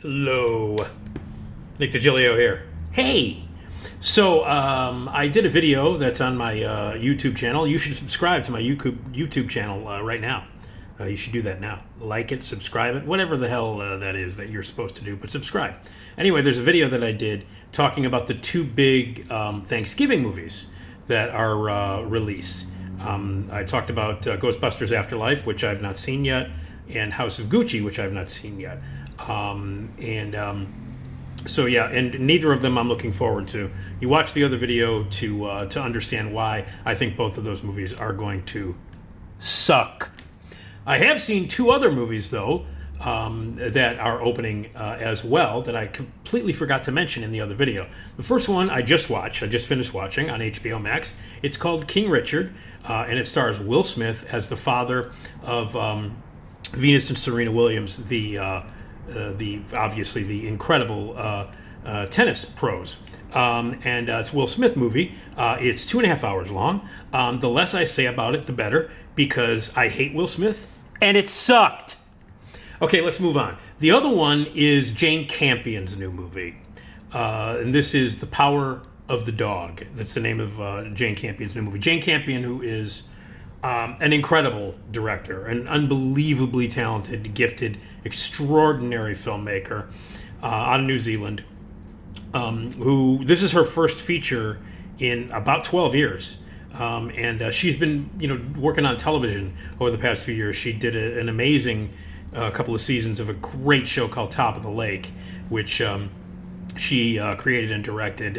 Hello, Nick Digilio here. Hey, so I did a video that's on my YouTube channel. You should subscribe to my YouTube channel right now. You should do that now. Like it, subscribe it, whatever the hell that is that you're supposed to do, but subscribe. Anyway, there's a video that I did talking about the two big Thanksgiving movies that are released. I talked about Ghostbusters Afterlife, which I've not seen yet, and House of Gucci, which I've not seen yet. So yeah, and neither of them I'm looking forward to. You watch the other video to understand why I think both of those movies are going to suck. I have seen two other movies though that are opening as well that I completely forgot to mention in the other video. The first one I just finished watching on HBO Max. It's called King Richard, and it stars Will Smith as the father of Venus and Serena Williams, the obviously the incredible tennis pros. And it's a Will Smith movie. It's 2.5 hours long. The less I say about it, the better, because I hate Will Smith, and it sucked. Okay, let's move on. The other one is Jane Campion's new movie. And this is The Power of the Dog. That's the name of Jane Campion's new movie. Jane Campion, who is an incredible director, an unbelievably talented, gifted, extraordinary filmmaker out of New Zealand, who this is her first feature in about 12 years. And she's been, working on television over the past few years. She did an amazing couple of seasons of a great show called Top of the Lake, which she created and directed.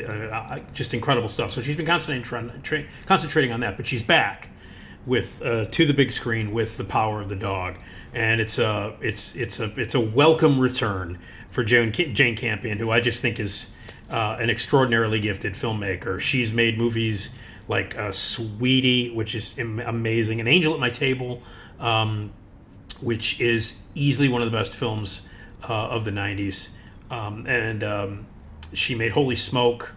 Just incredible stuff. So she's been concentrating on that, but she's back with to the big screen with The Power of the Dog, and it's a welcome return for Jane Campion, who I just think is an extraordinarily gifted filmmaker. She's made movies like Sweetie, which is amazing, and Angel at My Table, which is easily one of the best films of the 90s, and she made Holy Smoke,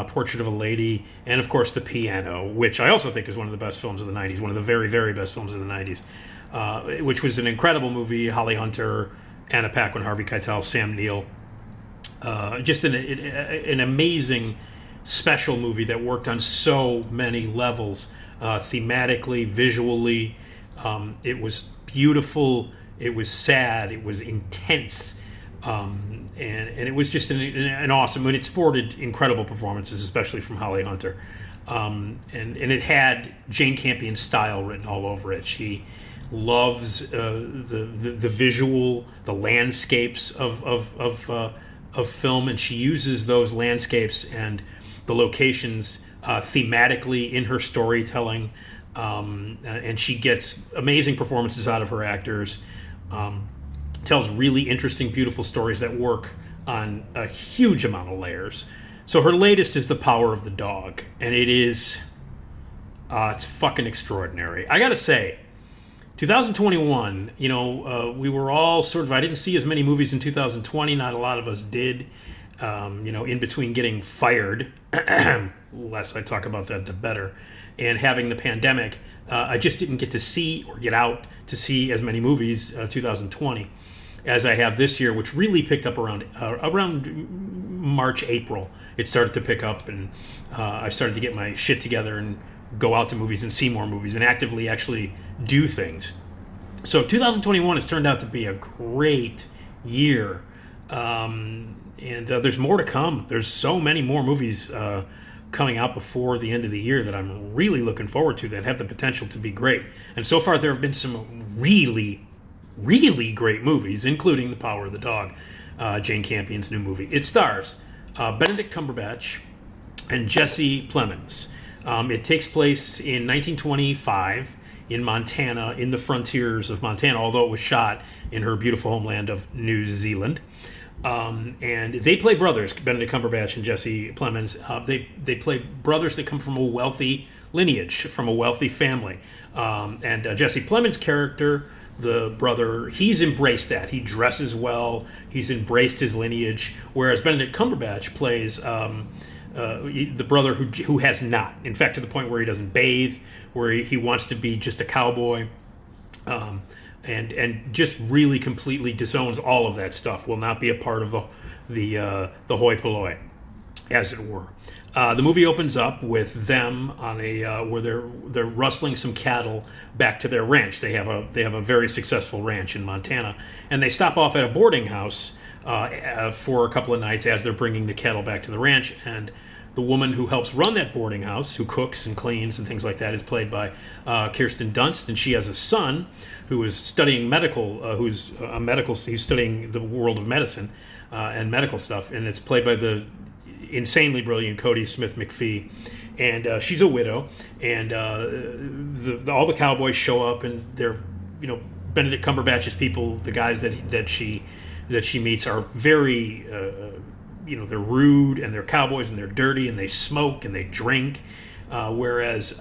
Portrait of a Lady, and of course The Piano, which I also think is one of the best films of the 90s, one of the very, very best films of the 90s, which was an incredible movie. Holly Hunter, Anna Paquin, Harvey Keitel, Sam Neill. Just an amazing, special movie that worked on so many levels, thematically, visually. It was beautiful, it was sad, it was intense. And it was just an awesome, and it sported incredible performances, especially from Holly Hunter. And it had Jane Campion's style written all over it. She loves the visual, the landscapes of film, and she uses those landscapes and the locations thematically in her storytelling. And she gets amazing performances out of her actors. Tells really interesting, beautiful stories that work on a huge amount of layers. So her latest is The Power of the Dog, and it is, it's fucking extraordinary. I gotta say, 2021, we were all sort of, I didn't see as many movies in 2020, not a lot of us did, in between getting fired, less I talk about that, the better, and having the pandemic. I just didn't get to see or get out to see as many movies 2020 as I have this year, which really picked up around March, April. It started to pick up, and I started to get my shit together and go out to movies and see more movies and actively actually do things. So 2021 has turned out to be a great year, and there's more to come. There's so many more movies coming out before the end of the year that I'm really looking forward to, that have the potential to be great. And so far there have been some really, really great movies, including The Power of the Dog, Jane Campion's new movie. It stars Benedict Cumberbatch and Jesse Plemons. It takes place in 1925 in Montana, in the frontiers of Montana, although it was shot in her beautiful homeland of New Zealand. And they play brothers, Benedict Cumberbatch and Jesse Plemons. They play brothers that come from a wealthy lineage, from a wealthy family. And Jesse Plemons' character, the brother, he's embraced that. He dresses well. He's embraced his lineage. Whereas Benedict Cumberbatch plays the brother who has not. In fact, to the point where he doesn't bathe, where he wants to be just a cowboy. and just really completely disowns all of that stuff. Will not be a part of the hoi polloi, as it were. The movie opens up with them on where they're rustling some cattle back to their ranch. They have a very successful ranch in Montana, and they stop off at a boarding house for a couple of nights as they're bringing the cattle back to the ranch. And the woman who helps run that boarding house, who cooks and cleans and things like that, is played by Kirsten Dunst, and she has a son who is studying he's studying the world of medicine and medical stuff, and it's played by the insanely brilliant Cody Smith-McPhee, and she's a widow, and all the cowboys show up, and they're, Benedict Cumberbatch's people, the guys that she meets, are very they're rude, and they're cowboys, and they're dirty, and they smoke and they drink, whereas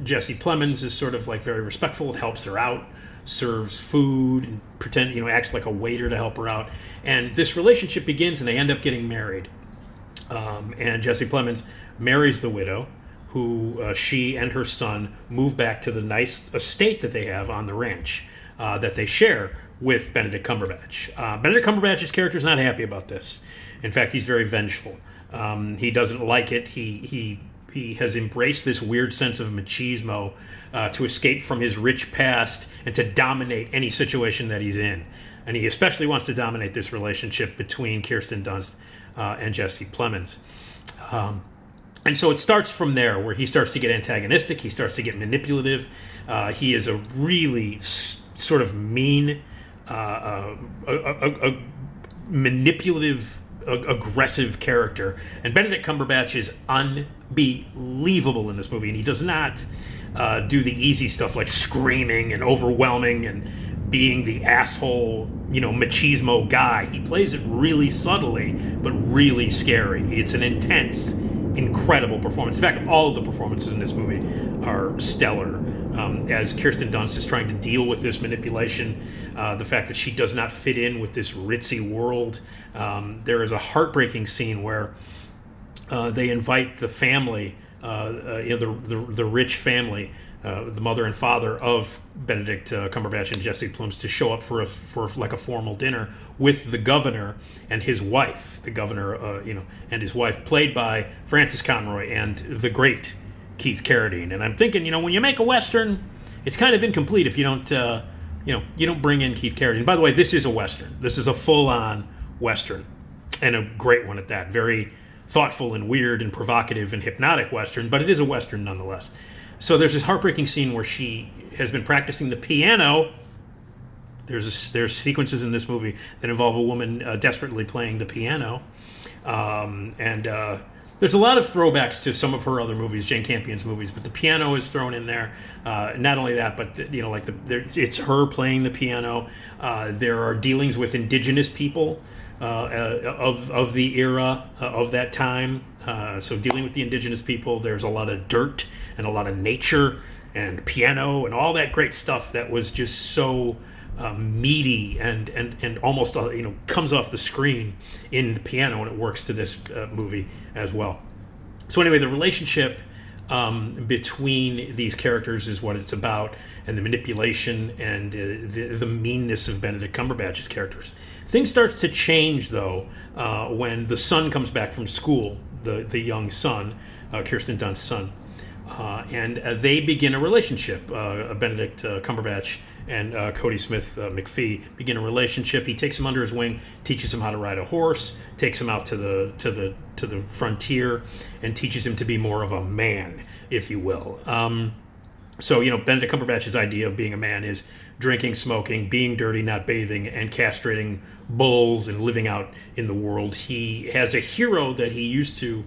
Jesse Plemons is sort of like very respectful, helps her out, serves food, and acts like a waiter to help her out, and this relationship begins, and they end up getting married. And Jesse Plemons marries the widow, who she and her son move back to the nice estate that they have on the ranch that they share with Benedict Cumberbatch. Benedict Cumberbatch's character is not happy about this. In fact, he's very vengeful. He doesn't like it. He has embraced this weird sense of machismo to escape from his rich past and to dominate any situation that he's in. And he especially wants to dominate this relationship between Kirsten Dunst and Jesse Plemons. And so it starts from there, where he starts to get antagonistic, he starts to get manipulative. He is a really sort of mean, manipulative, aggressive character. And Benedict Cumberbatch is unbelievable in this movie, and he does not do the easy stuff like screaming and overwhelming and being the asshole, machismo guy. He plays it really subtly, but really scary. It's an intense, incredible performance. In fact, all of the performances in this movie are stellar. As Kirsten Dunst is trying to deal with this manipulation, the fact that she does not fit in with this ritzy world. There is a heartbreaking scene where they invite the family, the rich family, the mother and father of Benedict Cumberbatch and Jesse Plemons, to show up for like a formal dinner with the governor and his wife. The governor, and his wife, played by Frances Conroy and the great Keith Carradine. And I'm thinking, when you make a Western, it's kind of incomplete if you don't bring in Keith Carradine. By the way, this is a Western. This is a full-on Western, and a great one at that. Very thoughtful and weird and provocative and hypnotic Western, but it is a Western nonetheless. So there's this heartbreaking scene where she has been practicing the piano. There's sequences in this movie that involve a woman desperately playing the piano, and there's a lot of throwbacks to some of her other movies, Jane Campion's movies, but the piano is thrown in there. Not only that, but it's her playing the piano. There are dealings with indigenous people of the era of that time. So dealing with the indigenous people, there's a lot of dirt and a lot of nature and piano and all that great stuff that was just so meaty and almost comes off the screen in the piano, and it works to this movie as well. So anyway, the relationship between these characters is what it's about, and the manipulation and the meanness of Benedict Cumberbatch's characters. Things starts to change, though, when the son comes back from school, the young son, Kirsten Dunst's son, and they begin a relationship. Benedict Cumberbatch and Cody Smith-McPhee begin a relationship. He takes him under his wing, teaches him how to ride a horse, takes him out to the frontier, and teaches him to be more of a man, if you will. So, Benedict Cumberbatch's idea of being a man is drinking, smoking, being dirty, not bathing, and castrating bulls and living out in the world. He has a hero that he used to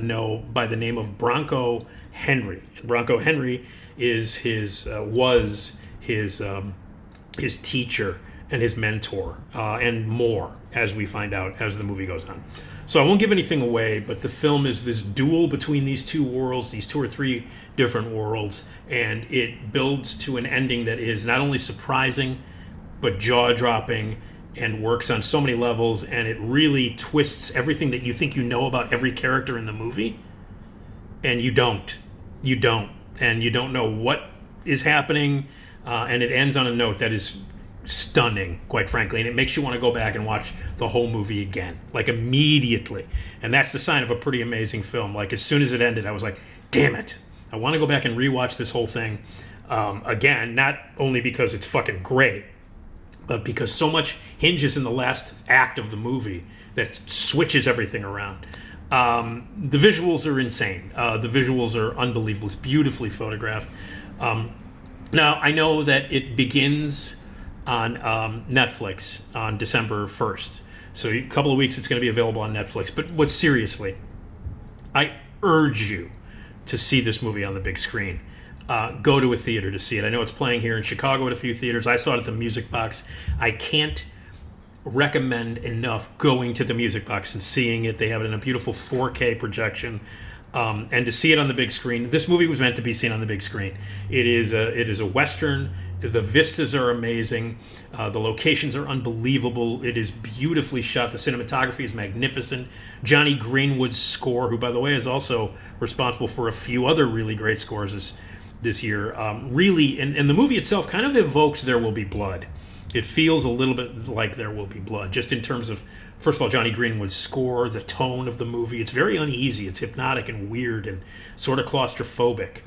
know by the name of Bronco Henry. And Bronco Henry is was his teacher and his mentor, and more, as we find out as the movie goes on. So I won't give anything away, but the film is this duel between these two worlds, these two or three different worlds, and it builds to an ending that is not only surprising, but jaw-dropping, and works on so many levels, and it really twists everything that you think you know about every character in the movie, and you don't. And you don't know what is happening. and it ends on a note that is stunning, quite frankly, and it makes you want to go back and watch the whole movie again, like immediately. And that's the sign of a pretty amazing film. Like as soon as it ended, I was like, damn it, I want to go back and rewatch this whole thing again, not only because it's fucking great, but because so much hinges in the last act of the movie that switches everything around. The visuals are insane. The visuals are unbelievable. It's beautifully photographed. Now, I know that it begins on Netflix on December 1st. So a couple of weeks it's going to be available on Netflix. But seriously, I urge you to see this movie on the big screen. Go to a theater to see it. I know it's playing here in Chicago at a few theaters. I saw it at the Music Box. I can't recommend enough going to the Music Box and seeing it. They have it in a beautiful 4K projection. And to see it on the big screen, this movie was meant to be seen on the big screen. It is a Western. The vistas are amazing. The locations are unbelievable. It is beautifully shot. The cinematography is magnificent. Johnny Greenwood's score, who, by the way, is also responsible for a few other really great scores this year, really, and the movie itself kind of evokes There Will Be Blood. It feels a little bit like There Will Be Blood, just in terms of, first of all, Johnny Greenwood's score, the tone of the movie. It's very uneasy. It's hypnotic and weird and sort of claustrophobic.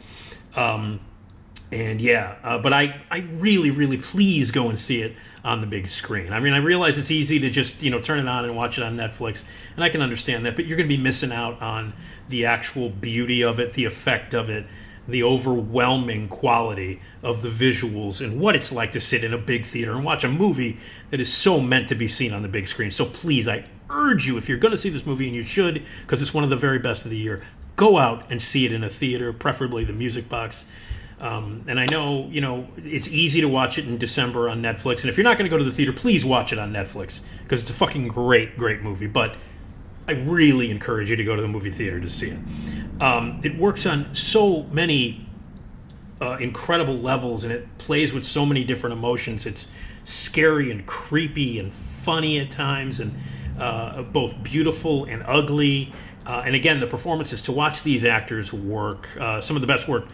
But I really, really, please go and see it on the big screen. I mean, I realize it's easy to just, turn it on and watch it on Netflix, and I can understand that, but you're going to be missing out on the actual beauty of it, the effect of it, the overwhelming quality of the visuals, and what it's like to sit in a big theater and watch a movie that is so meant to be seen on the big screen. So please, I urge you, if you're going to see this movie, and you should, because it's one of the very best of the year, go out and see it in a theater, preferably the Music Box. And I know, it's easy to watch it in December on Netflix. And if you're not going to go to the theater, please watch it on Netflix, because it's a fucking great, great movie. But I really encourage you to go to the movie theater to see it. It works on so many incredible levels, and it plays with so many different emotions. It's scary and creepy and funny at times, and both beautiful and ugly. And again, the performances, to watch these actors work, some of the best work